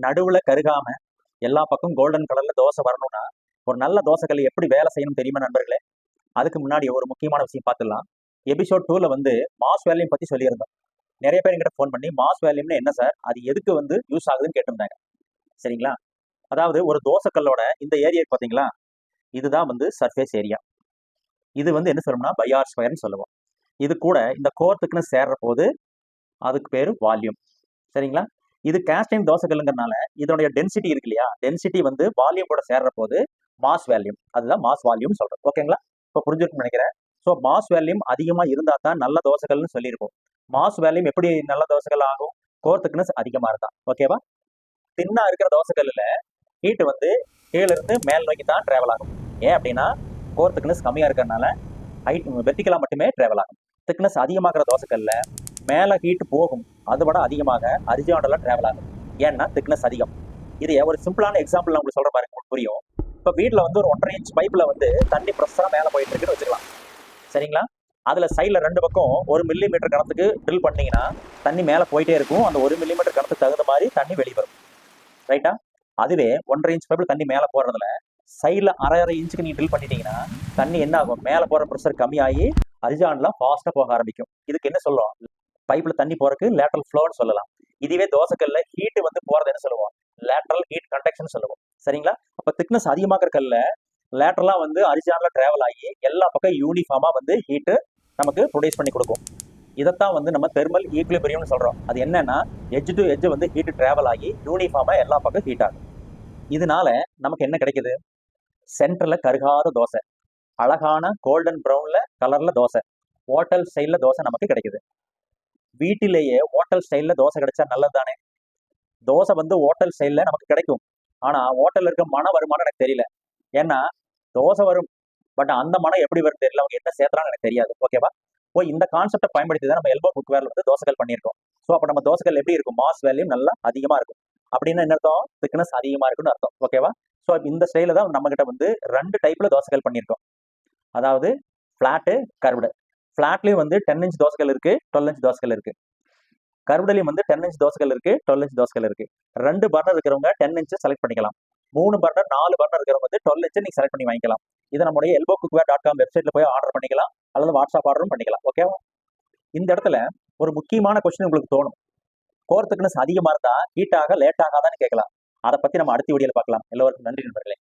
நடுவுல கருகாம எல்லா பக்கம் கோல்டன் கலர்ல தோசை வரணும்னா ஒரு நல்ல தோசைக்கல் எப்படி வேலை செய்யணும் தெரியுமா நண்பர்களே? அதுக்கு முன்னாடி ஒரு முக்கியமான விஷயம் பார்த்துடலாம். எபிசோட் 2ல வந்து மாஸ் வேல்யூம் பத்தி சொல்லியிருந்தோம். நிறைய பேர் என்கிட்ட ஃபோன் பண்ணி மாஸ் வேல்யூம்னு என்ன சார், அது எதுக்கு வந்து யூஸ் ஆகுதுன்னு கேட்டிருந்தாங்க. சரிங்களா? அதாவது ஒரு தோசைக்கல்லோட இந்த ஏரியா பார்த்தீங்களா, இதுதான் வந்து சர்ஃபேஸ் ஏரியா. இது வந்து என்ன சொல்லணும்னா பைஆர் ஸ்கொயர்னு சொல்லுவோம். இது கூட இந்த கோர் திக்னஸ் சேர்ற போது அதுக்கு பேரு வால்யூம். சரிங்களா? இது கேஸ்டைன் தோசைக்கல்லுங்கிறனால இதோடைய டென்சிட்டி இருக்கு இல்லையா, டென்சிட்டி வந்து வால்யூம் கூட சேர்ற போது மாஸ் வேல்யூம், அதுதான் மாஸ் வால்யூம் சொல்றோம். ஓகேங்களா? இப்போ புரிஞ்சிருக்கும்னு நினைக்கிறேன். ஸோ மாஸ் வேல்யூம் அதிகமாக இருந்தால் தான் நல்ல தோசைகள்னு சொல்லியிருக்கோம். மாஸ் வேல்யூம் எப்படி நல்ல தோசைகள் ஆகும்? கோர் திக்னஸ் அதிகமாக இருந்தா. ஓகேவா? தின்னா இருக்கிற தோசைக்கல்லில் ஹீட் வந்து கீழே இருந்து மேல் நோக்கி தான் டிராவல் ஆகும். ஏன் அப்படின்னா கோர் திக்னஸ் கம்மியாக இருக்கிறதுனால ஹைட் வெர்டிகலாக மட்டுமே டிராவல் ஆகும். திக்னஸ் அதிகமாகிற தோசைக்கல்ல மேலே ஹீட் போகும், அதை விட அதிகமாக ஹரிசாண்டலா டிராவல் ஆகும். ஏன்னா திக்னஸ் அதிகம். இது ஒரு சிம்பிளான எக்ஸாம்பிள் நான் உங்களுக்கு சொல்ற பாருங்க, உங்களுக்கு புரியும். இப்போ வீட்டில் வந்து ஒரு 1.5 இன்ச் பைப்பில் வந்து தண்ணி ப்ரெஷராக மேலே போயிட்டு இருக்குன்னு வச்சுக்கலாம். சரிங்களா? அதில் சைடில் 2 பக்கம் 1 மில்லிமீட்டர் கணத்துக்கு ட்ரில் பண்ணீங்கன்னா தண்ணி மேலே போயிட்டே இருக்கும். அந்த 1 மில்லிமீட்டர் கணத்துக்கு தகுந்த மாதிரி தண்ணி வெளியே வரும். ரைட்டா? அதுவே 1.5 இன்ச் பைப்பில் தண்ணி மேலே போகிறதுல சைடில் அரை இன்ச்சுக்கு நீ ட்ரில் பண்ணிட்டீங்கன்னா தண்ணி என்ன ஆகும்? மேலே போகிற ப்ரெஷர் கம்மியாகி ஹரிசாண்டலாக ஃபாஸ்ட்டாக போக ஆரம்பிக்கும். இதுக்கு என்ன சொல்லுவோம்? பைப்பில் தண்ணி போறதுக்கு லேட்டரல் ஃப்ளோன்னு சொல்லலாம். இதுவே தோசைக்கல்ல ஹீட் வந்து போறது என்ன சொல்லுவோம்? லேட்டரல் ஹீட் கண்டக்ஷன் சொல்லுவோம். சரிங்களா? அப்போ திக்னஸ் அதிகமாக கல்ல லேட்டரலா வந்து ஹரிசாண்டலா டிராவல் ஆகி எல்லா பக்கம் யூனிஃபார்மா வந்து ஹீட்டு நமக்கு ப்ரொடியூஸ் பண்ணி கொடுக்கும். இதைத்தான் வந்து நம்ம தெர்மல் ஈக்குலிபிரியம்னு சொல்றோம். அது என்னன்னா எட்ஜ் டு எட்ஜ் வந்து ஹீட் டிராவல் ஆகி யூனிஃபார்மா எல்லா பக்கம் ஹீட் ஆகும். இதனால நமக்கு என்ன கிடைக்குது? சென்டர்ல கருகாத தோசை, அழகான கோல்டன் ப்ரௌன்ல கலர்ல தோசை, ஹோட்டல் ஸ்டைல்ல தோசை நமக்கு கிடைக்குது. வீட்டிலேயே ஹோட்டல் ஸ்டைல்ல தோசை கிடைச்சா நல்லது தானே? தோசை வந்து ஹோட்டல் ஸ்டைல்ல நமக்கு கிடைக்கும். ஆனா ஹோட்டல்ல இருக்க மனம் வருமானம் எனக்கு தெரியல. ஏன்னா தோசை வரும், பட் அந்த மனம் எப்படி வரும் தெரியல, அவங்க என்ன சேர்த்துறான்னு எனக்கு தெரியாது. ஓகேவா? இந்த கான்செப்டை பயன்படுத்தி தான் நம்ம எல்போ குக் வேர்ல வந்து தோசைகள் பண்ணியிருக்கோம். ஸோ அப்போ நம்ம தோசைகள் எப்படி இருக்கும்? மாஸ் வேல்யூம் நல்லா அதிகமா இருக்கும். அப்படின்னு என்ன அர்த்தம்? திக்னஸ் அதிகமா இருக்குன்னு அர்த்தம். ஓகேவா? ஸோ இந்த ஸ்டைல தான் நம்ம கிட்ட வந்து 2 டைப்ல தோசைகள் பண்ணியிருக்கோம். அதாவது ஃபிளாட்டு, கர்வ்டு. ஃபிளாட்லயும் வந்து 10 இன்ச் தோசைகள் இருக்கு, 12 இன்ச் தோசைகள் இருக்கு. கர்வ்டுலயும் வந்து 10 இன்ச் தோசைகள் இருக்கு, 12 இன்ச் தோசைகள் இருக்கு. 2 பர்னர் இருக்கிறவங்க 10 இன்ச் செலக்ட் பண்ணிக்கலாம். 3 பர்னர் 4 பர்னர் இருக்கிறவங்க வந்து 12 இன்ச் நீங்க செலக்ட் பண்ணி வாங்கிக்கலாம். இதை நம்முடைய elbowcookware.com வெப்சைட்ல போய் ஆர்டர் பண்ணிக்கலாம், அல்லது வாட்ஸ்அப் ஆர்டரும் பண்ணிக்கலாம். ஓகேவா? இந்த இடத்துல ஒரு முக்கியமான கொஸ்டின் உங்களுக்கு தோணும். கோர் திக்னஸ் அதிகமா இருந்தா ஹீட் ஆக லேட் ஆகாதான்னு கேட்கலாம். அதை பத்தி நம்ம அடுத்த வீடியோல பார்க்கலாம். எல்லோருக்கும் நன்றி நண்பர்களே.